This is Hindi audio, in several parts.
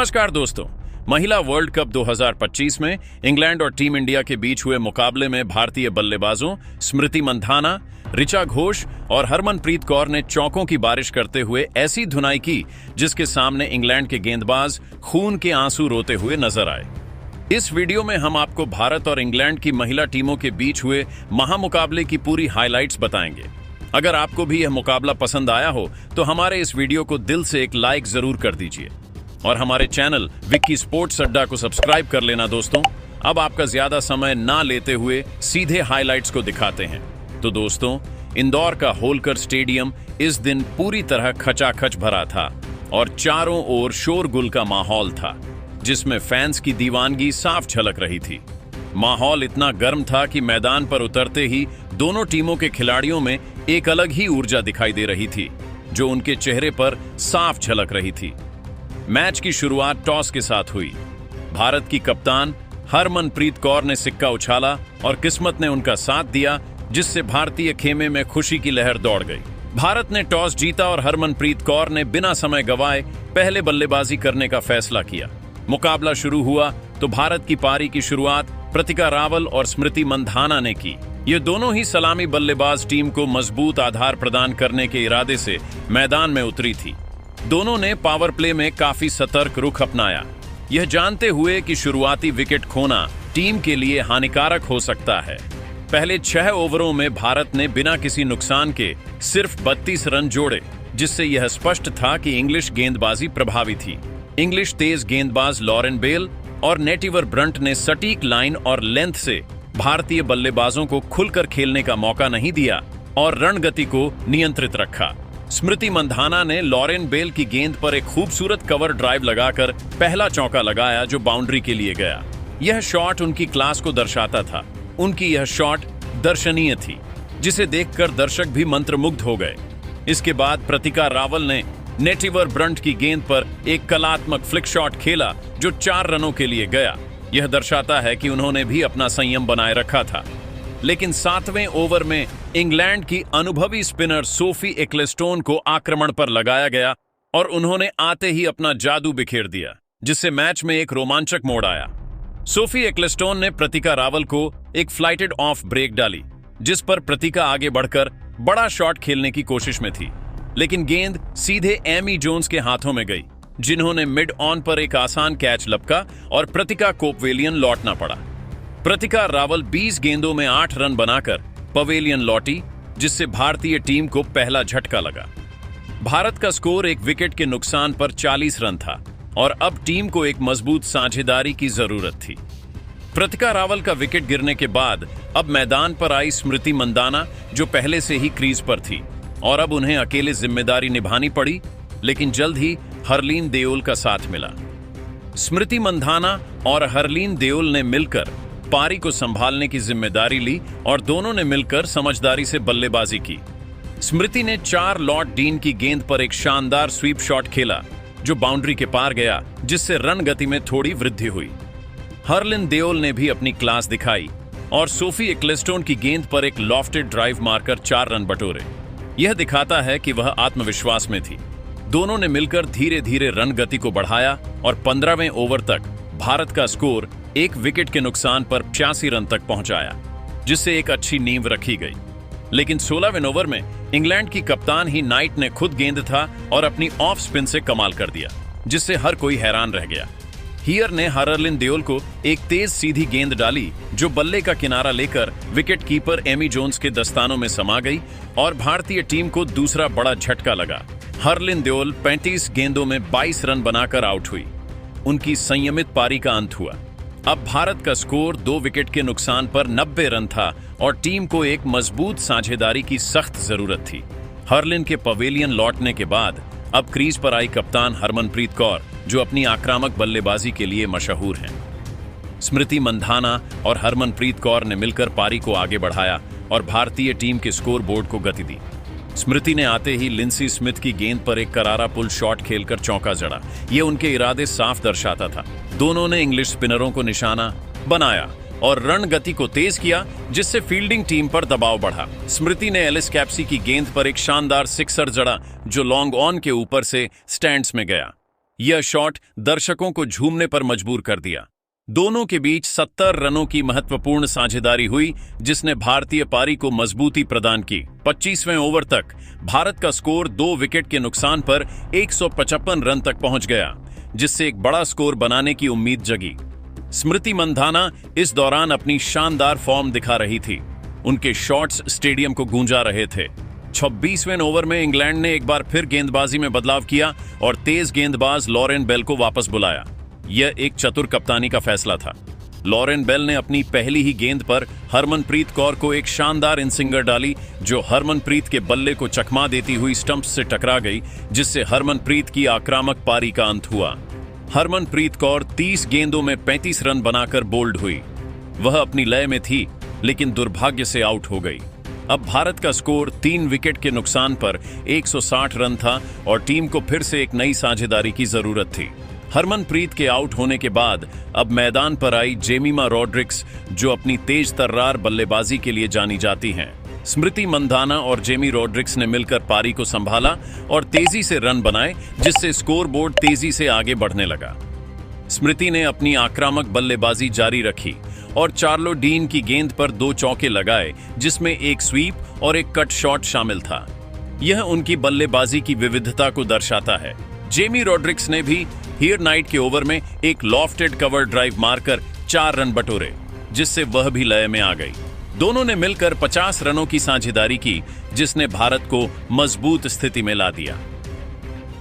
नमस्कार दोस्तों। महिला वर्ल्ड कप 2025 में इंग्लैंड और टीम इंडिया के बीच हुए मुकाबले में भारतीय बल्लेबाजों स्मृति मंधाना, ऋचा घोष और हरमनप्रीत कौर ने चौकों की बारिश करते हुए ऐसी धुनाई की जिसके सामने इंग्लैंड के गेंदबाज खून के आंसू रोते हुए नजर आए। इस वीडियो में हम आपको भारत और इंग्लैंड की महिला टीमों के बीच हुए महामुकाबले की पूरी हाइलाइट्स बताएंगे। अगर आपको भी यह मुकाबला पसंद आया हो तो हमारे इस वीडियो को दिल से एक लाइक जरूर कर दीजिए और हमारे चैनल विक्की स्पोर्ट्स अड्डा को सब्सक्राइब कर लेना। दोस्तों, अब आपका ज्यादा समय ना लेते हुए सीधे हाइलाइट्स को दिखाते हैं। तो दोस्तों, इंदौर का होलकर स्टेडियम इस दिन पूरी तरह खचाखच भरा था और चारों ओर शोरगुल का माहौल था, जिसमें फैंस की दीवानगी साफ झलक रही थी। माहौल इतना गर्म था कि मैदान पर उतरते ही दोनों टीमों के खिलाड़ियों में एक अलग ही ऊर्जा दिखाई दे रही थी, जो उनके चेहरे पर साफ झलक रही थी। मैच की शुरुआत टॉस के साथ हुई। भारत की कप्तान हरमनप्रीत कौर ने सिक्का उछाला और किस्मत ने उनका साथ दिया, जिससे भारतीय खेमे में खुशी की लहर दौड़ गई। भारत ने टॉस जीता और हरमनप्रीत कौर ने बिना समय गंवाए पहले बल्लेबाजी करने का फैसला किया। मुकाबला शुरू हुआ तो भारत की पारी की शुरुआत प्रतिका रावल और स्मृति मंधाना ने की। ये दोनों ही सलामी बल्लेबाज टीम को मजबूत आधार प्रदान करने के इरादे से मैदान में उतरी थी। दोनों ने पावर प्ले में काफी सतर्क रुख अपनाया, यह जानते हुए कि शुरुआती विकेट खोना टीम के लिए हानिकारक हो सकता है। पहले 6 ओवरों में भारत ने बिना किसी नुकसान के सिर्फ 32 रन जोड़े, जिससे यह स्पष्ट था कि इंग्लिश गेंदबाजी प्रभावी थी। इंग्लिश तेज गेंदबाज लॉरेन बेल और नेटिवर ब्रंट ने सटीक लाइन और लेंथ से भारतीय बल्लेबाजों को खुलकर खेलने का मौका नहीं दिया और रणगति को नियंत्रित रखा। स्मृति मंधाना ने लॉरेन बेल की गेंद पर एक खूबसूरत कवर ड्राइव लगाकर पहला चौका लगाया, जो बाउंड्री के लिए गया। यह शॉट उनकी क्लास को दर्शाता था। उनकी यह शॉट दर्शनीय थी, जिसे देखकर दर्शक भी मंत्रमुग्ध हो गए। इसके बाद प्रतिका रावल ने नेटिवर ब्रंट की गेंद पर एक कलात्मक फ्लिक शॉट खेला, जो 4 रनों के लिए गया। यह दर्शाता है कि उन्होंने भी अपना संयम बनाए रखा था। लेकिन 7वें ओवर में इंग्लैंड की अनुभवी स्पिनर सोफी एक्लेस्टोन को आक्रमण पर लगाया गया और उन्होंने आते ही अपना जादू बिखेर दिया, जिससे मैच में एक रोमांचक मोड़ आया। सोफी एक्लेस्टोन ने प्रतिका रावल को एक फ्लाइटेड ऑफ ब्रेक डाली, जिस पर प्रतिका आगे बढ़कर बड़ा शॉट खेलने की कोशिश में थी, लेकिन गेंद सीधे एमी जोन्स के हाथों में गई, जिन्होंने मिड ऑन पर एक आसान कैच लपका और प्रतिका को पवेलियन लौटना पड़ा। प्रतिका रावल 20 गेंदों में 8 रन बनाकर पवेलियन लौटी, जिससे भारतीय टीम को पहला झटका लगा। भारत का स्कोर एक विकेट के नुकसान पर 40 रन था और अब टीम को एक मजबूत साझेदारी की जरूरत थी। प्रतिका रावल का विकेट गिरने के बाद अब मैदान पर आई स्मृति मंधाना, जो पहले से ही क्रीज पर थी और अब उन्हें अकेले जिम्मेदारी निभानी पड़ी, लेकिन जल्द ही हरलीन देओल का साथ मिला। स्मृति मंधाना और हरलीन देओल ने मिलकर पारी को संभालने की जिम्मेदारी ली और दोनों ने मिलकर समझदारी से बल्लेबाजी की। स्मृति ने 4 लॉर्ड डीन की गेंद पर एक शानदार स्वीप शॉट खेला, जो बाउंड्री के पार गया, जिससे रन गति में थोड़ी वृद्धि हुई। हरलिन देओल ने भी अपनी क्लास दिखाई और सोफी एक्लेस्टोन की गेंद पर एक लॉफ्टेड ड्राइव मारकर 4 रन बटोरे। यह दिखाता है कि वह आत्मविश्वास में थी। दोनों ने मिलकर धीरे धीरे रन गति को बढ़ाया और 15वें ओवर तक भारत का स्कोर एक विकेट के नुकसान पर 85 रन तक पहुंचाया, जिससे एक अच्छी नींव रखी गई। लेकिन 16वें ओवर में इंग्लैंड की कप्तान ही नाइट ने खुद गेंद था और अपनी ऑफ स्पिन से कमाल कर दिया, जिससे हर कोई हैरान रह गया। हियर ने हरलिन देओल को एक तेज सीधी गेंद डाली, जो बल्ले का किनारा लेकर विकेट कीपर एमी जोन्स के दस्तानों में समा गई और भारतीय टीम को दूसरा बड़ा झटका लगा। हरलिन देओल 35 गेंदों में 22 रन बनाकर आउट हुई। उनकी संयमित पारी का अंत हुआ। अब भारत का स्कोर 2 विकेट के नुकसान पर 90 रन था और टीम को एक मजबूत साझेदारी की सख्त जरूरत थी। हरलिन के पवेलियन लौटने के बाद अब क्रीज पर आई कप्तान हरमनप्रीत कौर, जो अपनी आक्रामक बल्लेबाजी के लिए मशहूर हैं। स्मृति मंधाना और हरमनप्रीत कौर ने मिलकर पारी को आगे बढ़ाया और भारतीय टीम के स्कोर बोर्ड को गति दी। स्मृति ने आते ही लिंसी स्मिथ की गेंद पर एक करारा पुल शॉट खेलकर चौका जड़ा। ये उनके इरादे साफ दर्शाता था। दोनों ने इंग्लिश स्पिनरों को निशाना बनाया और रन गति को तेज किया, जिससे फील्डिंग टीम पर दबाव बढ़ा। स्मृति ने एलिस कैप्सी की गेंद पर एक शानदार सिक्सर जड़ा, जो लॉन्ग ऑन के ऊपर से स्टैंड्स में गया। यह शॉट दर्शकों को झूमने पर मजबूर कर दिया। दोनों के बीच 70 रनों की महत्वपूर्ण साझेदारी हुई, जिसने भारतीय पारी को मजबूती प्रदान की। 25वें ओवर तक भारत का स्कोर 2 विकेट के नुकसान पर 155 रन तक पहुंच गया, जिससे एक बड़ा स्कोर बनाने की उम्मीद जगी। स्मृति मंधाना इस दौरान अपनी शानदार फॉर्म दिखा रही थी। उनके शॉट्स स्टेडियम को गूंजा रहे थे। 26वें ओवर में इंग्लैंड ने एक बार फिर गेंदबाजी में बदलाव किया और तेज गेंदबाज लॉरेन बेल को वापस बुलाया। यह एक चतुर कप्तानी का फैसला था। लॉरेन बेल ने अपनी पहली ही गेंद पर हरमनप्रीत कौर को एक शानदार इनसिंगर डाली, जो हरमनप्रीत के बल्ले को चकमा देती हुई स्टंप्स से टकरा गई, जिससे हरमनप्रीत की आक्रामक पारी का अंत हुआ। हरमनप्रीत कौर 30 गेंदों में 35 रन बनाकर बोल्ड हुई। वह अपनी लय में थी, लेकिन दुर्भाग्य से आउट हो गई। अब भारत का स्कोर 3 विकेट के नुकसान पर 160 रन था और टीम को फिर से एक नई साझेदारी की जरूरत थी। हरमनप्रीत के आउट होने के बाद अब मैदान पर आई जेमिमा रॉड्रिक्स, जो अपनी तेज तर्रार बल्लेबाजी के लिए जानी जाती हैं। स्मृति मंधाना और जेमी रॉड्रिक्स ने मिलकर पारी को संभाला और तेजी से रन बनाए, जिससे स्कोरबोर्ड तेजी से आगे बढ़ने लगा। स्मृति ने अपनी आक्रामक बल्लेबाजी जारी रखी और चार्लो डीन की गेंद पर 2 चौके लगाए, जिसमें एक स्वीप और एक कट शॉट शामिल था। यह उनकी बल्लेबाजी की विविधता को दर्शाता है। जेमी रॉड्रिक्स ने भी हियर नाइट के ओवर में एक लॉफ्टेड कवर ड्राइव मारकर 4 रन बटोरे, जिससे वह भी लय में आ गई। दोनों ने मिलकर 50 रनों की साझेदारी की, जिसने भारत को मजबूत स्थिति में ला दिया।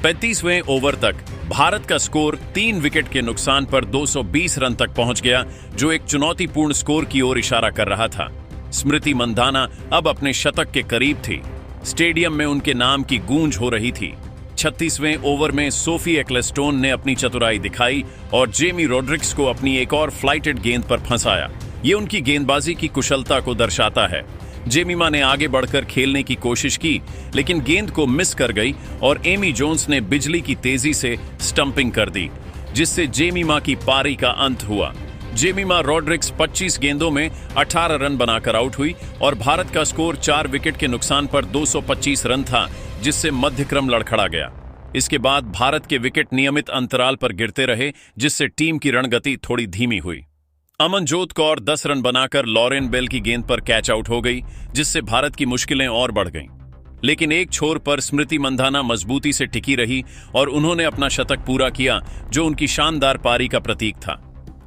35वें ओवर तक भारत का स्कोर 3 विकेट के नुकसान पर 220 रन तक पहुंच गया, जो एक चुनौतीपूर्ण स्कोर की ओर इशारा कर रहा था। स्मृति मंधाना अब अपने शतक के करीब थी। स्टेडियम में उनके नाम की गूंज हो रही थी। 36वें ओवर में सोफी एक्लेस्टोन ने अपनी चतुराई दिखाई और जेमी रॉड्रिक्स को अपनी एक और फ्लाइटेड गेंद पर फंसाया। ये उनकी गेंदबाजी की कुशलता को दर्शाता है। जेमिमा ने आगे बढ़कर खेलने की कोशिश की, लेकिन गेंद को मिस कर गई और एमी जोन्स ने बिजली की तेजी से स्टंपिंग कर दी, जिससे जेमिमा की पारी का अंत हुआ। जेमिमा रॉड्रिक्स 25 गेंदों में 18 रन बनाकर आउट हुई और भारत का स्कोर 4 विकेट के नुकसान पर 225 रन था, जिससे मध्यक्रम लड़खड़ा गया। इसके बाद भारत के विकेट नियमित अंतराल पर गिरते रहे, जिससे टीम की रणगति थोड़ी धीमी हुई। अमनजोत कौर 10 रन बनाकर लॉरेन बेल की गेंद पर कैच आउट हो गई, जिससे भारत की मुश्किलें और बढ़ गईं। लेकिन एक छोर पर स्मृति मंधाना मजबूती से टिकी रही और उन्होंने अपना शतक पूरा किया, जो उनकी शानदार पारी का प्रतीक था।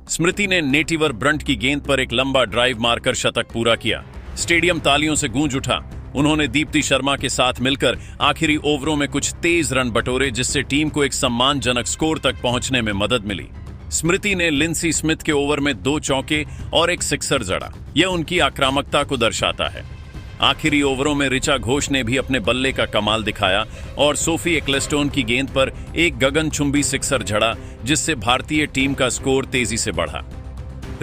स्मृति ने नेटिवर ब्रंट की गेंद पर एक लंबा ड्राइव मारकर शतक पूरा किया। स्टेडियम तालियों से गूंज उठा। उन्होंने दीप्ति शर्मा के साथ मिलकर आखिरी ओवरों में कुछ तेज रन बटोरे, जिससे टीम को एक सम्मानजनक स्कोर तक पहुंचने में मदद मिली। स्मृति ने लिंसी स्मिथ के ओवर में 2 चौके और एक सिक्सर जड़ा। यह उनकी आक्रामकता को दर्शाता है। आखिरी ओवरों में ऋचा घोष ने भी अपने बल्ले का कमाल दिखाया और सोफी एक्लेस्टोन की गेंद पर एक गगनचुंबी सिक्सर झड़ा, जिससे भारतीय टीम का स्कोर तेजी से बढ़ा।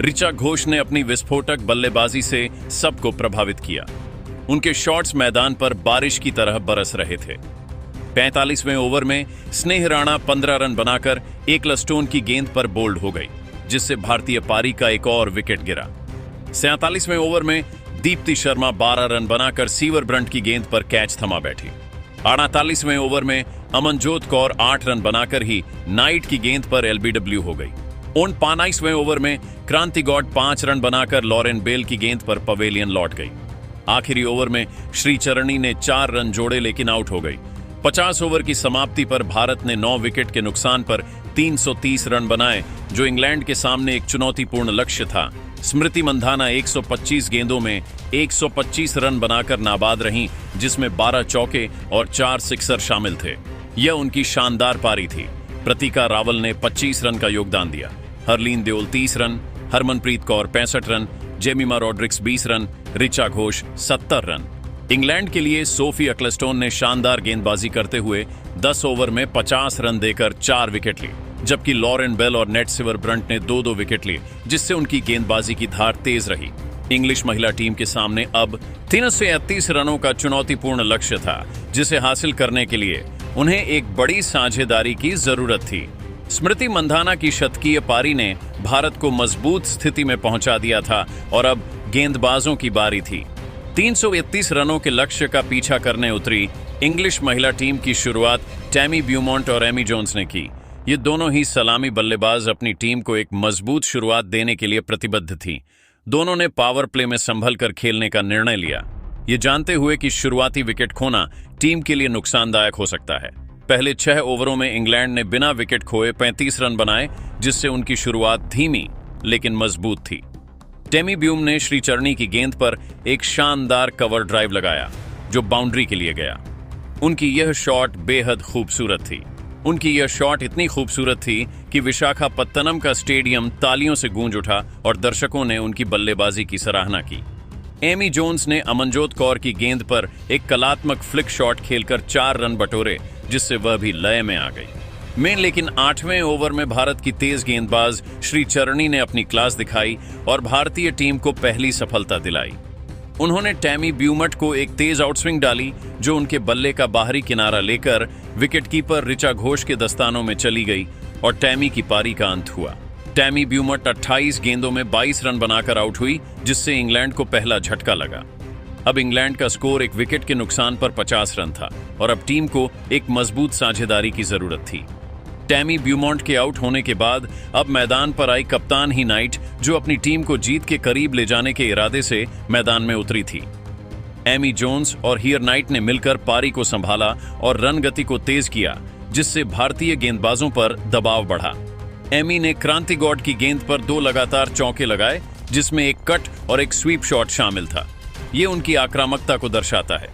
ऋचा घोष ने अपनी विस्फोटक बल्लेबाजी से सबको प्रभावित किया। उनके शॉट्स मैदान पर बारिश की तरह बरस रहे थे। 45वें ओवर में स्नेह राणा 15 रन बनाकर एक्लेस्टोन की गेंद पर बोल्ड हो गई, जिससे भारतीय पारी का एक और विकेट गिरा। 47वें ओवर में दीप्ति शर्मा 12 रन बनाकर सीवर ब्रंट की गेंद पर कैच थमा बैठी। 48वें ओवर में अमनजोत कौर 8 रन बनाकर ही नाइट की गेंद पर एलबीडब्ल्यू हो गई। 49वें ओवर में क्रांति गौड 5 रन बनाकर लॉरेन बेल की गेंद पर पवेलियन लौट गई। आखिरी ओवर में श्रीचरणी ने 4 रन जोड़े, लेकिन आउट हो गई। 50 ओवर की समाप्ति पर भारत ने 9 विकेट के नुकसान पर 330 रन बनाए, जो इंग्लैंड के सामने एक चुनौतीपूर्ण लक्ष्य था। स्मृति मंधाना 125 गेंदों में 125 रन बनाकर नाबाद रहीं, जिसमें 12 चौके और 4 सिक्सर शामिल थे। यह उनकी शानदार पारी थी। प्रतिका रावल ने 25 रन का योगदान दिया। Harleen Deol 30 run, Harmanpreet Kaur 65 run, Jemimah Rodrigues 20 run, Richa Ghosh 70 run. England के लिए सोफी एक्लेस्टोन ने शानदार गेंदबाजी करते हुए 10 ओवर में 50 रन देकर 4 विकेट लिए, जबकि लॉरेन बेल और नेट सिवर ब्रंट ने 2-2 विकेट लिए, जिससे उनकी गेंदबाजी की धार तेज रही। इंग्लिश महिला टीम के सामने अब 331 रनों का चुनौतीपूर्ण लक्ष्य था, जिसे हासिल करने के लिए उन्हें एक बड़ी साझेदारी की जरूरत थी। स्मृति मंधाना की शतकीय पारी ने भारत को मजबूत स्थिति में पहुंचा दिया था और अब गेंदबाजों की बारी थी। 331 रनों के लक्ष्य का पीछा करने उतरी इंग्लिश महिला टीम की शुरुआत टैमी ब्यूमॉन्ट और एमी जोन्स ने की। ये दोनों ही सलामी बल्लेबाज अपनी टीम को एक मजबूत शुरुआत देने के लिए प्रतिबद्ध थीं। दोनों ने पावर प्ले में संभल कर खेलने का निर्णय लिया, ये जानते हुए कि शुरुआती विकेट खोना टीम के लिए नुकसानदायक हो सकता है। पहले 6 ओवरों में इंग्लैंड ने बिना विकेट खोए 35 रन बनाए, जिससे उनकी शुरुआत धीमी लेकिन मजबूत थी। टेमी ब्यूम ने श्रीचरणी की गेंद पर एक शानदार कवर ड्राइव लगाया जो बाउंड्री के लिए गया। उनकी यह शॉट बेहद खूबसूरत थी। उनकी यह शॉट इतनी खूबसूरत थी कि विशाखापत्तनम का स्टेडियम तालियों से गूंज उठा और दर्शकों ने उनकी बल्लेबाजी की सराहना की। एमी जोन्स ने अमनजोत कौर की गेंद पर एक कलात्मक फ्लिक शॉट खेलकर 4 रन बटोरे, जिससे वह भी लय में आ गई। लेकिन 8वें ओवर में भारत की तेज गेंदबाज श्रीचरणी ने अपनी क्लास दिखाई और भारतीय टीम को पहली सफलता दिलाई। उन्होंने टैमी ब्यूमट को एक तेज आउटस्विंग डाली जो उनके बल्ले का बाहरी किनारा लेकर विकेटकीपर ऋचा घोष के दस्तानों में चली गई और टैमी की पारी का अंत हुआ। टैमी ब्यूमट 28 गेंदों में 22 रन बनाकर आउट हुई, जिससे इंग्लैंड को पहला झटका लगा। अब इंग्लैंड का स्कोर एक विकेट के नुकसान पर 50 रन था और अब टीम को एक मजबूत साझेदारी की जरूरत थी। टैमी ब्यूमॉन्ट के आउट होने के बाद अब मैदान पर आई कप्तान ही नाइट, जो अपनी टीम को जीत के करीब ले जाने के इरादे से मैदान में उतरी थी। एमी जोन्स और हियर नाइट ने मिलकर पारी को संभाला और रन गति को तेज किया, जिससे भारतीय गेंदबाजों पर दबाव बढ़ा। एमी ने क्रांति गॉड की गेंद पर 2 लगातार चौके लगाए, जिसमें एक कट और एक स्वीप शॉट शामिल था। ये उनकी आक्रामकता को दर्शाता है।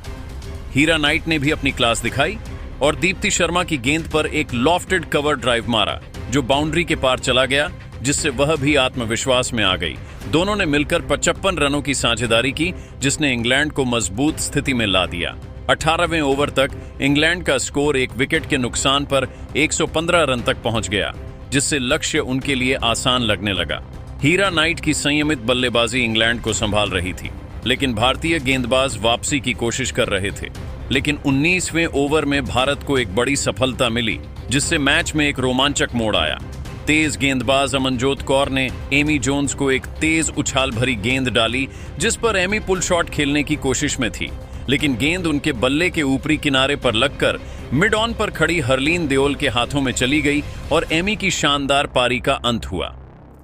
हीरा नाइट ने भी अपनी क्लास दिखाई और दीप्ति शर्मा की गेंद पर एक लॉफ्टेड कवर ड्राइव मारा जो बाउंड्री के पार चला गया, जिससे वह भी आत्मविश्वास में आ गई। दोनों ने मिलकर 55 रनों की साझेदारी की, जिसने इंग्लैंड को मजबूत स्थिति में ला दिया। 18वें ओवर तक इंग्लैंड का स्कोर एक विकेट के नुकसान पर 115 रन तक पहुंच गया, जिससे लक्ष्य उनके लिए आसान लगने लगा। हीरा नाइट की संयमित बल्लेबाजी इंग्लैंड को संभाल रही थी, लेकिन भारतीय गेंदबाज वापसी की कोशिश कर रहे थे। लेकिन 19वें ओवर में भारत को एक बड़ी सफलता मिली, जिससे मैच में एक रोमांचक मोड़ आया। तेज गेंदबाज अमनजोत कौर ने एमी जोन्स को एक तेज उछाल भरी गेंद डाली, जिस पर एमी पुल शॉट खेलने की कोशिश में थी, लेकिन गेंद उनके बल्ले के ऊपरी किनारे पर लगकर मिड ऑन पर खड़ी हरलीन देओल के हाथों में चली गई और एमी की शानदार पारी का अंत हुआ।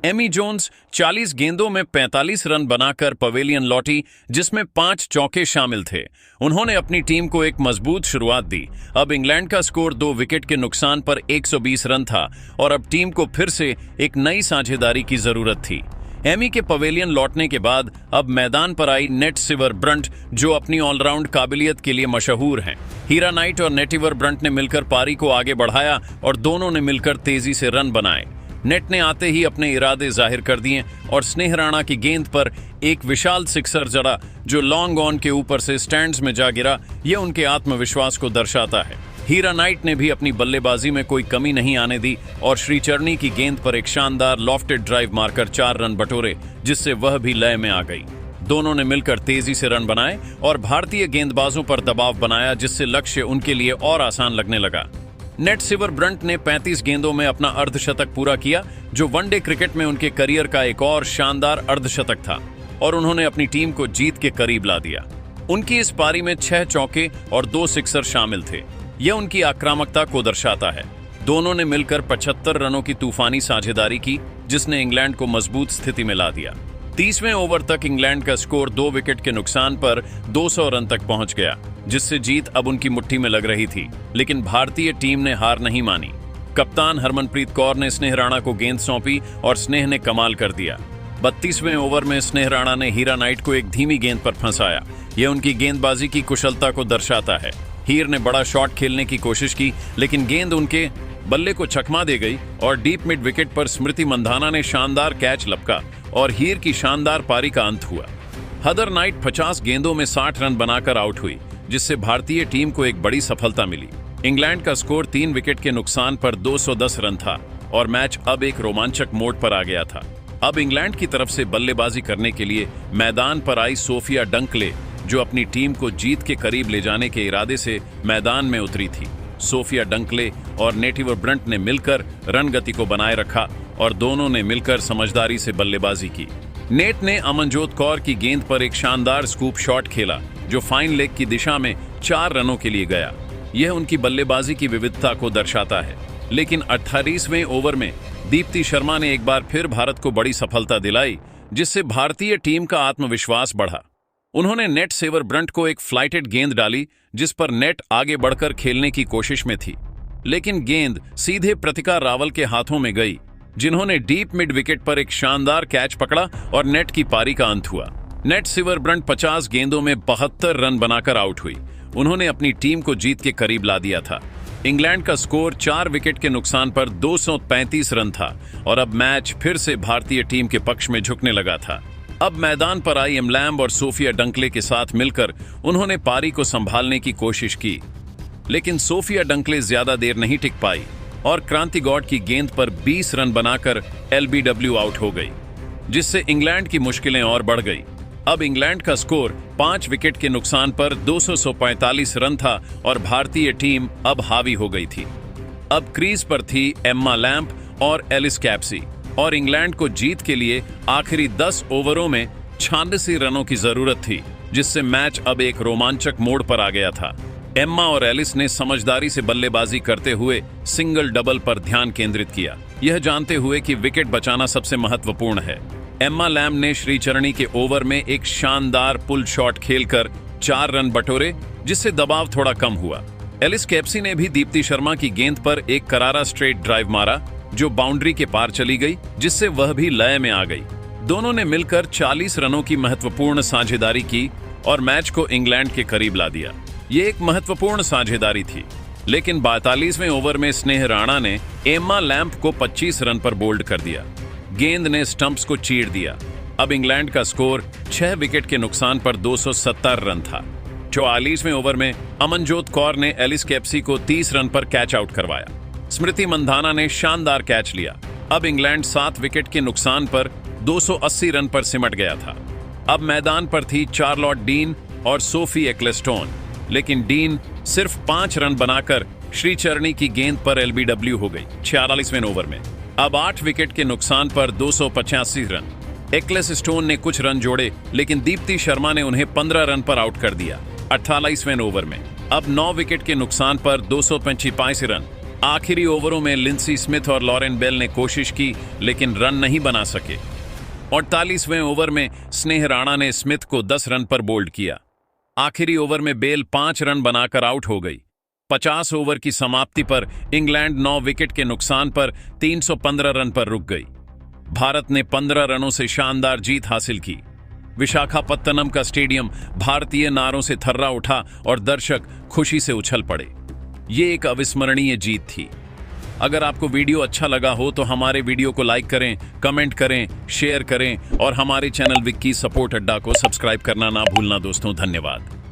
एमी जोन्स 40 गेंदों में 45 रन बनाकर पवेलियन लौटी, जिसमें 5 चौके शामिल थे। उन्होंने अपनी टीम को एक मजबूत शुरुआत दी। अब इंग्लैंड का स्कोर 2 विकेट के नुकसान पर 120 रन था और अब टीम को फिर से एक नई साझेदारी की जरूरत थी। एमी के पवेलियन लौटने के बाद अब मैदान पर आई नेटसिवर ब्रंट, जो अपनी ऑलराउंड काबिलियत के लिए मशहूर हैं। हीरा नाइट और नेटिवर ब्रंट ने मिलकर पारी को आगे बढ़ाया और दोनों ने मिलकर तेजी से रन बनाए। नेट ने आते ही अपने इरादे जाहिर कर दिए और स्नेह राणा की गेंद पर एक विशाल सिक्सर जड़ा जो लॉन्ग ऑन के ऊपर से स्टैंड्स में जा गिरा। यह उनके आत्मविश्वास को दर्शाता है। हीरा नाइट ने भी अपनी बल्लेबाजी में कोई कमी नहीं आने दी और श्रीचरणी की गेंद पर एक शानदार लॉफ्टेड ड्राइव मारकर 4 रन बटोरे, जिससे वह भी लय में आ गई। दोनों ने मिलकर तेजी से रन बनाए और भारतीय गेंदबाजों पर दबाव बनाया, जिससे लक्ष्य उनके लिए और आसान लगने लगा। नेटसिवर ब्रंट ने 35 गेंदों में अपना अर्धशतक पूरा किया, जो वनडे क्रिकेट में उनके करियर का एक और शानदार अर्धशतक था और उन्होंने अपनी टीम को जीत के करीब ला दिया। उनकी इस पारी में 6 चौके और 2 सिक्सर शामिल थे। यह उनकी आक्रामकता को दर्शाता है। दोनों ने मिलकर 75 रनों की तूफानी साझेदारी की, जिसने इंग्लैंड को मजबूत स्थिति में ला दिया। 30वें ओवर तक इंग्लैंड का स्कोर 2 विकेट के नुकसान पर 200 रन तक पहुंच गया, जिससे जीत अब उनकी मुट्ठी में लग रही थी। लेकिन भारतीय टीम ने हार नहीं मानी। कप्तान हरमनप्रीत कौर ने स्नेह राणा को गेंद सौंपी और स्नेह ने कमाल कर दिया। 32वें ओवर में स्नेह राणा ने हीरा नाइट को एक धीमी गेंद पर फंसाया। यह उनकी गेंदबाजी की कुशलता को दर्शाता है। हीर ने बड़ा शॉट खेलने की कोशिश की, लेकिन गेंद उनके बल्ले को चकमा दे गई और डीप मिड विकेट पर स्मृति मंधाना ने शानदार कैच लपका और हीर की शानदार पारी का अंत हुआ। हदर नाइट 50 गेंदों में 60 रन बनाकर आउट हुई, जिससे भारतीय टीम को एक बड़ी सफलता मिली। इंग्लैंड का स्कोर 3 विकेट के नुकसान पर 210 रन था और मैच अब एक रोमांचक मोड़ पर आ गया था। अब इंग्लैंड की तरफ से बल्लेबाजी करने के लिए मैदान पर आई सोफिया डंकले, जो अपनी टीम को जीत के करीब ले जाने के इरादे से मैदान में उतरी थी। सोफिया डंकले और नेटिवर ब्रंट ने मिलकर रन गति को बनाए रखा और दोनों ने मिलकर समझदारी से बल्लेबाजी की। नेट ने अमनजोत कौर की गेंद पर एक शानदार स्कूप शॉट खेला, जो फाइन लेग की दिशा में 4 रनों के लिए गया। यह उनकी बल्लेबाजी की विविधता को दर्शाता है। लेकिन 28वें ओवर में दीप्ति शर्मा ने एक बार फिर भारत को बड़ी सफलता दिलाई, जिससे भारतीय टीम का आत्मविश्वास बढ़ा। उन्होंने नेट सेवर ब्रंट को एक फ्लाइटेड गेंद डाली, जिस पर नेट आगे बढ़कर खेलने की कोशिश में थी, लेकिन गेंद सीधे प्रतिका रावल के हाथों में गई, जिन्होंने डीप मिड विकेट पर एक शानदार कैच पकड़ा और नेट की पारी का अंत हुआ। नेट सेवर ब्रंट 50 गेंदों में 72 रन बनाकर आउट हुई। उन्होंने अपनी टीम को जीत के करीब ला दिया था। इंग्लैंड का स्कोर 4 विकेट के नुकसान पर 235 रन था और अब मैच फिर से भारतीय टीम के पक्ष में झुकने लगा था। अब मैदान पर आई एम लैम्ब और सोफिया डंकले के साथ मिलकर उन्होंने पारी को संभालने की कोशिश की, लेकिन सोफिया डंकले ज्यादा देर नहीं टिक पाई और क्रांति गॉड की गेंद पर 20 रन बनाकर एलबीडब्ल्यू आउट हो गई, जिससे इंग्लैंड की मुश्किलें और बढ़ गई। अब इंग्लैंड का स्कोर 5 विकेट के नुकसान पर 245 रन था और भारतीय टीम अब हावी हो गई थी। अब क्रीज पर थी एम्मा लैम्ब और एलिस कैप्सी और इंग्लैंड को जीत के लिए आखिरी 10 ओवरों में 86 रनों की जरूरत थी, जिससे मैच अब एक रोमांचक मोड़ पर आ गया था। एम्मा और एलिस ने समझदारी से बल्लेबाजी करते हुए सिंगल डबल पर ध्यान केंद्रित किया, यह जानते हुए कि विकेट बचाना सबसे महत्वपूर्ण है। एम्मा लैम्ब ने श्रीचरणी के ओवर में एक शानदार पुल शॉट खेलकर 4 रन बटोरे, जिससे दबाव थोड़ा कम हुआ। एलिस कैप्सी ने भी दीप्ति शर्मा की गेंद पर एक करारा स्ट्रेट ड्राइव मारा, जो बाउंड्री के पार चली गई, जिससे वह भी लय में आ गई। दोनों ने मिलकर 40 रनों की महत्वपूर्ण साझेदारी की और मैच को इंग्लैंड के करीब ला दिया। ये एक महत्वपूर्ण साझेदारी थी, लेकिन 42वें ओवर में स्नेह राणा ने एम्मा लैम्ब को 25 रन पर बोल्ड कर दिया। गेंद ने स्टंप्स को चीर दिया। अब इंग्लैंड का स्कोर 6 विकेट के नुकसान पर 270 रन था। 44वें ओवर में अमनजोत कौर ने एलिस कैप्सी को 30 रन पर कैच आउट करवाया। स्मृति मंधाना ने शानदार कैच लिया। अब इंग्लैंड 7 विकेट के नुकसान पर 280 रन पर सिमट गया था। अब मैदान पर थी चार्लोट डीन और सोफी एक्लेस्टोन, लेकिन डीन सिर्फ 5 रन बनाकर श्रीचरणी की गेंद पर एलबीडब्ल्यू हो गई 46वें ओवर में। अब 8 विकेट के नुकसान पर 285 रन। एक्लेस्टोन ने कुछ रन जोड़े, लेकिन दीप्ति शर्मा ने उन्हें 15 रन पर आउट कर दिया 48वें ओवर में। अब 9 विकेट के नुकसान पर 285 रन। आखिरी ओवरों में लिंसी स्मिथ और लॉरेन बेल ने कोशिश की, लेकिन रन नहीं बना सके। 48वें ओवर में स्नेह राणा ने स्मिथ को 10 रन पर बोल्ड किया। आखिरी ओवर में बेल 5 रन बनाकर आउट हो गई। 50 ओवर की समाप्ति पर इंग्लैंड 9 विकेट के नुकसान पर 315 रन पर रुक गई। भारत ने 15 रनों से शानदार जीत हासिल की। विशाखापत्तनम का स्टेडियम भारतीय नारों से थर्रा उठा और दर्शक खुशी से उछल पड़े। ये एक अविस्मरणीय जीत थी। अगर आपको वीडियो अच्छा लगा हो तो हमारे वीडियो को लाइक करें, कमेंट करें, शेयर करें और हमारे चैनल विक्की सपोर्ट अड्डा को सब्सक्राइब करना ना भूलना दोस्तों। धन्यवाद।